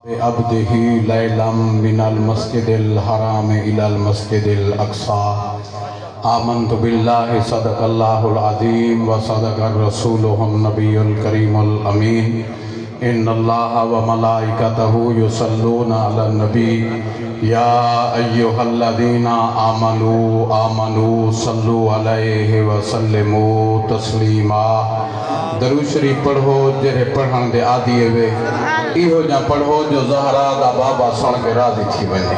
عبده ليلا من المسجد الحرام إلى المسجد الأقصى آمنت بالله صدق الله العظيم وصدق رسوله النبي الكريم الأمين إن الله وملائكته يصلون على النبي يا أيها الذين آمنوا صلوا عليه وسلموا تسليما درود شریف پڑھو جڑے پڑھن دے عادی ہوئے ایہو جا پڑھو جو زہرا دا بابا سن کے راضی تھی بنے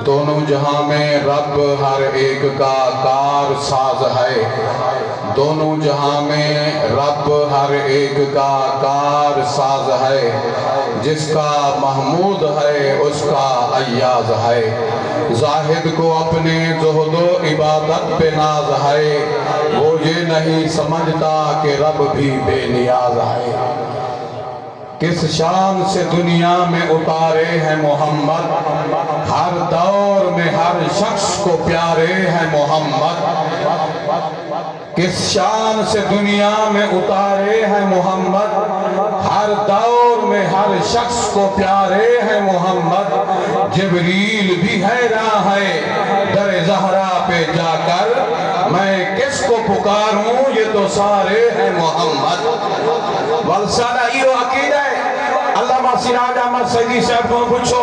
دونوں جہاں میں رب ہر ایک کا کار ساز ہے دونوں جہاں میں رب ہر ایک کا کار ساز ہے جس کا محمود ہے اس کا ایاز ہے زاہد کو اپنے زہد و عبادت پہ ناز ہے وہ یہ نہیں سمجھتا کہ رب بھی بے نیاز ہے کس شان سے دنیا میں اتارے ہیں محمد ہر دور میں ہر شخص کو پیارے ہیں محمد کس شان سے دنیا میں اتارے ہیں محمد ہر دور میں ہر شخص کو پیارے ہیں محمد جبریل بھی حیراں ہے در زہرا پہ جا کر میں کس کو پکاروں یہ تو سارے ہیں محمد والسادہ ایو عقیدہ ہے علامہ سراج احمد سیدی صاحب کو پوچھو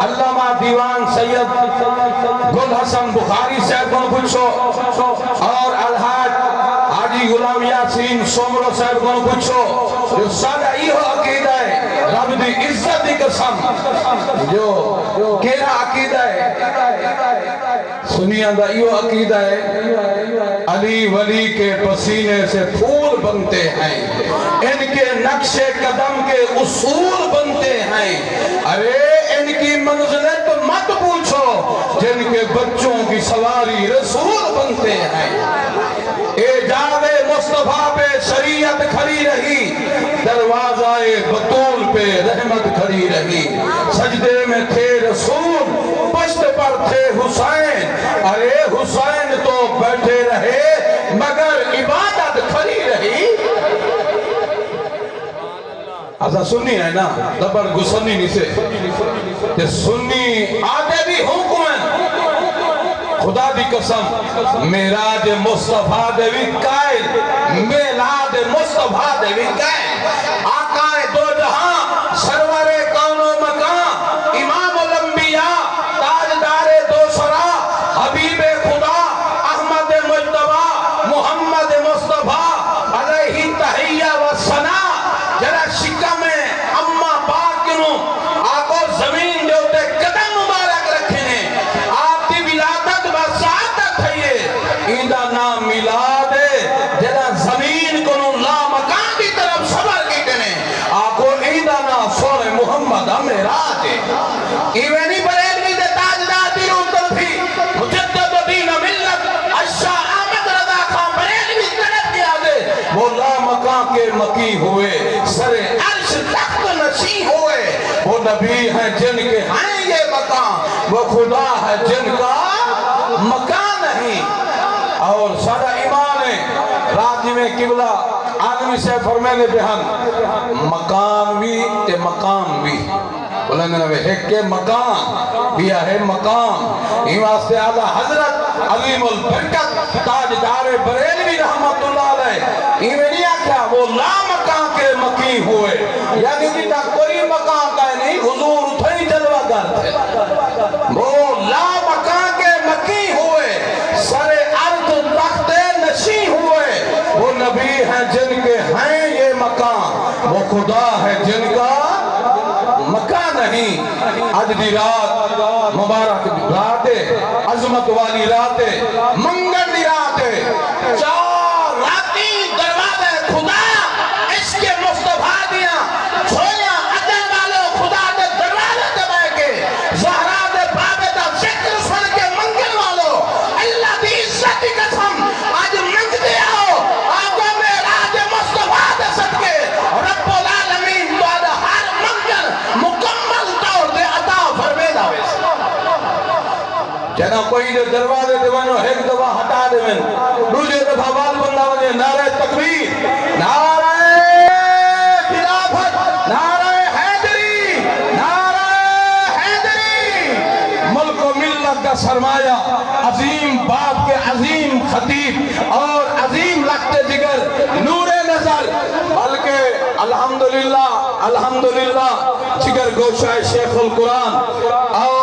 علامہ دیوان سید گل حسن بخاری صاحب کو پوچھو اور الحاج حاجی غلام یاسین سومرو صاحب کو پوچھو جو سادہ ایو عقیدہ ہے رب دی عزت دی قسم جو کیرا عقیدہ ہے سنیاں دا ایو عقیدہ ہے علی ولی کے پسینے سے پھول بنتے ہیں ان کے نقش قدم کے اصول بنتے ہیں ارے ان کی منزلت مت پوچھو جن کے بچوں کی سواری رسول بنتے ہیں اعجاز مصطفیٰ پہ شریعت کھڑی رہی دروازہ بطول پہ رحمت کھڑی رہی سجدے میں تھے رسول پشت پر تھے حسین ارے حسین تو بیٹھے رہے مگر عبادت کھڑی رہی ایسا سنی ہے نا دبر گسنی نہیں سے کہ سنی آدھے بھی حکمن خدا دی قسم میراج مصطفیٰ دے بھی قائد میلاد مصطفیٰ دے بھی قائد آقا دو جہاں سرور کون و مکان امام الانبیاء تاجدار دو سرا حبیب خدا احمد مجتبہ محمد مصطفیٰ علیہ تحیہ و ثنا جرا شکا میں اما پاک کنوں آقا زمین دے ہوتے قدم مبارک رکھنے آپ دی ولادت و سعادت ہے یہ ایندہ نام میلاد ہے جرا زمین کنوں لا مکان دی طرف صبر کی کنے آقا ایندہ نام سور محمد امراج ہے ایوینی بریلوی دے تاجدار دیروں تلفی مجدد دین ملت اشاہ آمد رضا خان بریلوی طرف دیا دے وہ لا مکان کے مکی ہوئے سر عرش تخت نشی ہوئے وہ نبی ہیں جن کے ہیں یہ مکان وہ خدا ہے جن کا مکان نہیں اور سارا ایمان ہے راجی میں قبلہ آدمی سے فرمینے بہن مکان بھی تے مقام بھی بلند نوے ایک کے مکان بھی ہے مقام ہی واسطے آدھا حضرت عظیم البرکت تاجدار بریلوی رحمت اللہ علیہ ہی میں نہیں آکھا وہ لا مکان کے مکی ہوئے یعنی جیتا کوئی مکان کا نہیں حضور اتھائی جلوہ گر تھے وہ لا مکان کے مکی ہوئے سر ارض تخت نشی ہوئے وہ نبی ہیں جن کے ہیں یہ مکان وہ خدا ہے جن کا مکان نہیں آج دی رات مبارک رات عظمت والی رات منگل دی رات چار راتی دروازے خدا عشق مصطفیٰ دیا چھویا عدل والو خدا دے دروازے دے بے کے زہرا دے بابے دا ذکر سن کے منگل والو اللہ دی عزت دی قسم آج منگ دے آؤ آگو میں راج مصطفیٰ دے صدقے رب العالمین بعد ہر منگل مکمل طور دے عطا فرمے دا ویسے جنا کوئی دے دروازے دے ونو ایک دفعہ ہٹا دے ون دوسرے دفعہ بات بندہ وجہ نعرہ تکبیر نعرہ خلافت نعرہ کا سرمایہ، عظیم باپ کے عظیم خطیب اور عظیم لخت جگر، نور نظر، بلکہ الحمدللہ جگر گوشہ شیخ القرآن اور